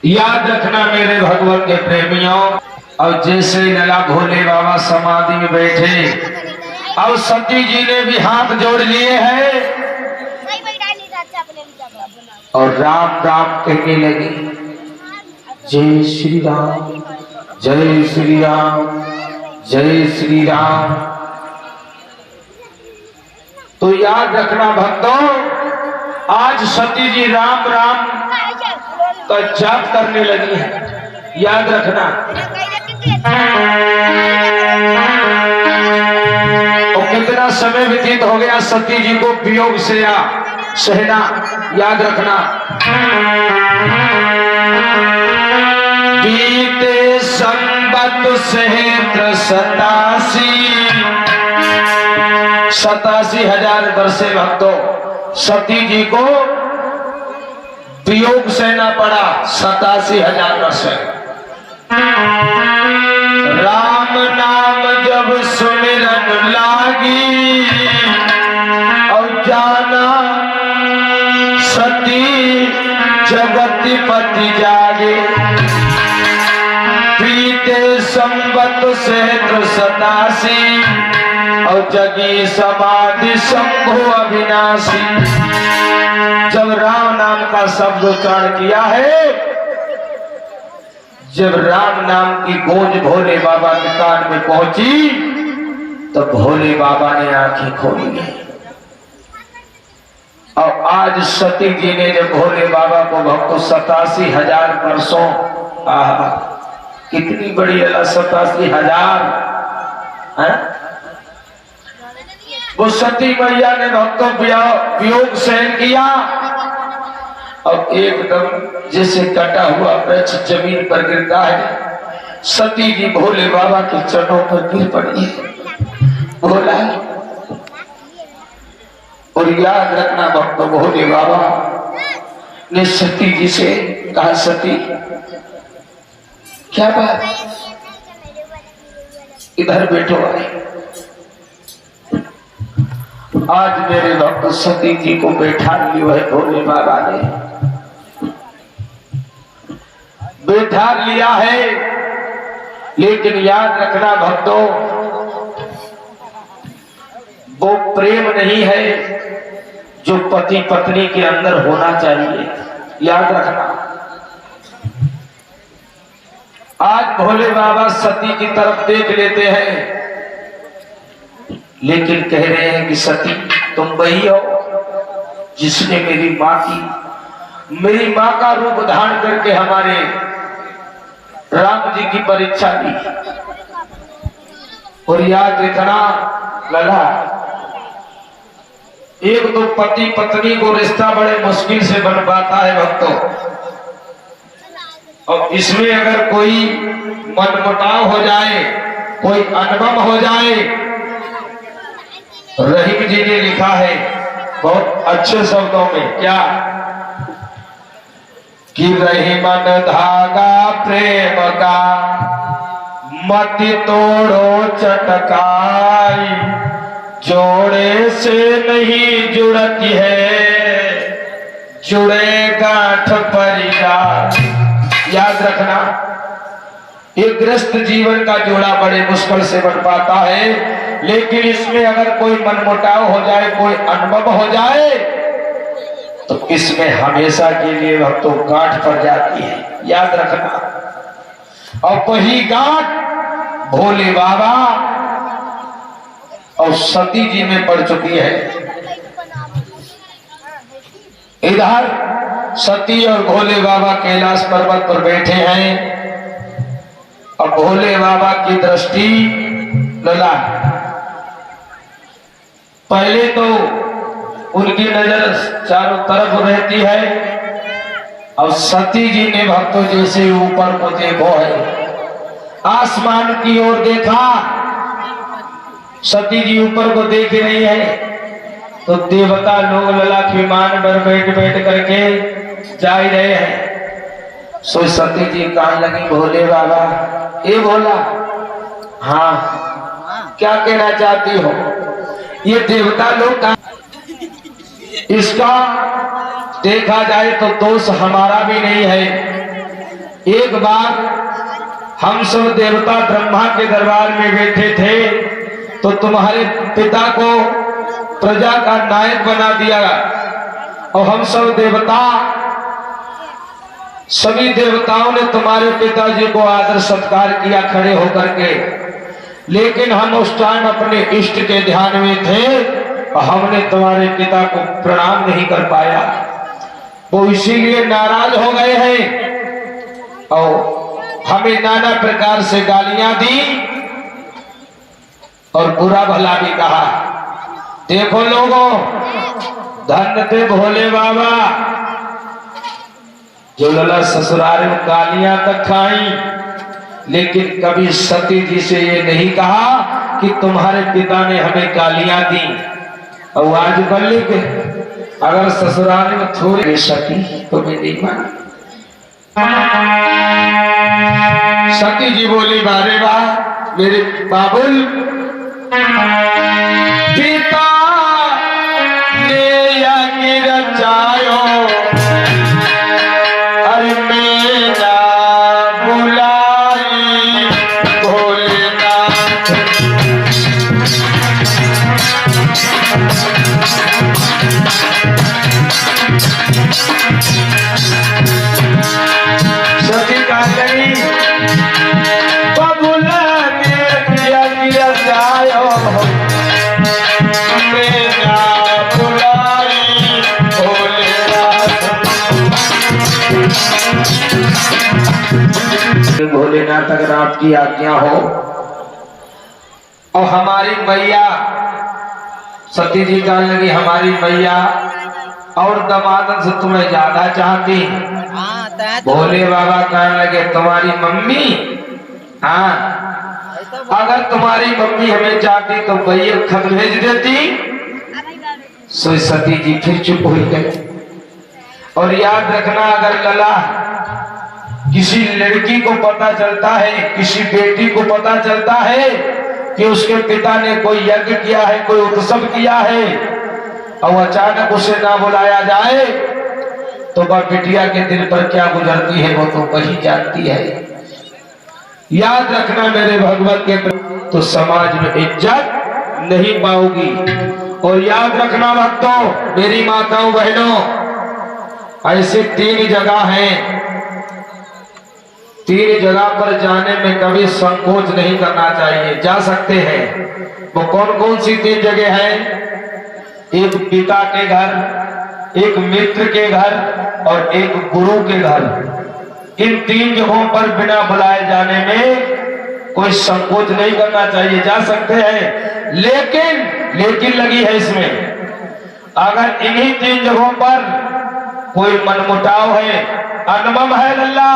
याद रखना मेरे भगवान के प्रेमियों। और जैसे लला भोले बाबा समाधि में बैठे और सती जी ने भी हाथ जोड़ लिए हैं और राम राम कहने लगी, जय श्री राम, जय श्री राम, जय श्री राम। तो याद रखना भक्तों, आज सती जी राम राम का जाप करने लगी है। याद रखना। और कितना समय व्यतीत हो गया सती जी को वियोग से या सहना। याद रखना। बीते संबत सहस्त्र 87,000 वर्षे भक्तों सती जी को वियोग सहना पड़ा। 87,000 वर्ष। राम नाम जब सुमिरन लागी और जाना सती जगति पति जागे। बीते संबत सहस्त्र 87 और जगी समाधि शंभु अविनाशी। जब राम नाम का शब्द उच्चारण किया है, जब राम नाम की गूंज भोले बाबा के कान में पहुंची तो भोले बाबा ने आंखें खोली। और आज सती जी ने जब भोले बाबा को भक्तों 87,000 वर्षों, कितनी बड़ी अल्लाह 87,000 है। वो सती मैया ने भक्तों वियोग सहन किया और एकदम जैसे कटा हुआ वृक्ष जमीन पर गिरता है, सती जी भोले बाबा के चरणों पर गिर पड़ी। भोला और याद रखना भक्तों, भोले बाबा ने सती जी से कहा, सती क्या बात, इधर बैठो। आए आज मेरे भक्त सती जी को बैठा लिया है भोले बाबा ने, बैठा लिया है। लेकिन याद रखना भक्तों, वो प्रेम नहीं है जो पति पत्नी के अंदर होना चाहिए। याद रखना। आज भोले बाबा सती की तरफ देख लेते हैं, लेकिन कह रहे हैं कि सती तुम वही हो जिसने मेरी माँ का रूप धारण करके हमारे राम जी की परीक्षा ली। और याद रखना लला, एक तो पति पत्नी को रिश्ता बड़े मुश्किल से बन पाता है भक्तों। और इसमें अगर कोई मनमुटाव हो जाए, कोई अनबन हो जाए, रहीम जी ने लिखा है बहुत अच्छे शब्दों में, क्या कि रही मन धागा प्रेम का मति तोड़ो चटकाई, जोड़े से नहीं जुड़ती है जुड़े गांठ परिवार। याद रखना, एक गृहस्थ जीवन का जोड़ा बड़े मुश्किल से बन पाता है, लेकिन इसमें अगर कोई मनमुटाव हो जाए, कोई अनुभव हो जाए, तो इसमें हमेशा के लिए भक्तों गांठ पड़ जाती है। याद रखना। और वही गांठ भोले बाबा और सती जी में पड़ चुकी है। इधर सती और भोले बाबा कैलाश पर्वत पर बैठे हैं और भोले बाबा की दृष्टि लला, पहले तो उनकी नजर चारों तरफ रहती है और सती जी ने भक्तों जैसे ऊपर को देखो है, आसमान की ओर देखा, सती जी ऊपर को देख रही है, तो देवता लोग लला के विमान पर बैठ बैठ करके जा ही रहे हैं। सो सती जी कहने लगी, भोले बाबा, ए भोला, हाँ क्या कहना चाहती हो? ये देवता लोग का इसका देखा जाए तो दोष हमारा भी नहीं है, एक बार हम सब देवता ब्रह्मा के दरबार में बैठे थे तो तुम्हारे पिता को प्रजा का नायक बना दिया और हम सब देवता, सभी देवताओं ने तुम्हारे पिताजी को आदर सत्कार किया खड़े होकर के। लेकिन हम उस टाइम अपने इष्ट के ध्यान में थे और हमने तुम्हारे पिता को प्रणाम नहीं कर पाया। वो इसीलिए नाराज हो गए हैं और हमें नाना प्रकार से गालियां दी और बुरा भला भी कहा। देखो लोगों, धन्य थे भोले बाबा जो लला ससुराल में गालियां तक खाई, लेकिन कभी सती जी से ये नहीं कहा कि तुम्हारे पिता ने हमें गालियां दी। और आज बल्ले के अगर ससुराल में थोड़ी सती तो मैं नहीं मानी। सती जी बोली, बारे वाह मेरे बाबुल, पिता ने यज्ञ रचायो, अरे मेरा बुलाई भोलेनाथ। सती कहा गई, बबुला ने यज्ञ रचायो, मेरा बुलाई भोलेनाथ। भोलेनाथ अगर आपकी आज्ञा हो और हमारी मैया, सती जी कहने लगी हमारी मैया और दमादन से तुम्हें ज्यादा चाहती। भोले बाबा कहने लगे तुम्हारी मम्मी, हाँ अगर तुम्हारी मम्मी हमें चाहती तो भैया खत भेज देती। सो सती जी फिर चुप हो गई। और याद रखना, अगर लला किसी लड़की को पता चलता है, किसी बेटी को पता चलता है कि उसके पिता ने कोई यज्ञ किया है, कोई उत्सव किया है और अचानक उसे ना बुलाया जाए तो वह बिटिया के दिल पर क्या गुजरती है वो तो वही जानती है। याद रखना मेरे भगवत के तो समाज में इज्जत नहीं पाओगी। और याद रखना भक्तों, मेरी माताओं बहनों, ऐसे 3 जगह हैं, 3 जगह पर जाने में कभी संकोच नहीं करना चाहिए, जा सकते हैं। वो कौन कौन सी 3 जगह हैं? एक पिता के घर, एक मित्र के घर और एक गुरु के घर। इन 3 जगहों पर बिना बुलाए जाने में कोई संकोच नहीं करना चाहिए, जा सकते हैं। लेकिन लगी है इसमें, अगर इन्हीं 3 जगहों पर कोई मनमुटाव है, अनबम है लल्ला,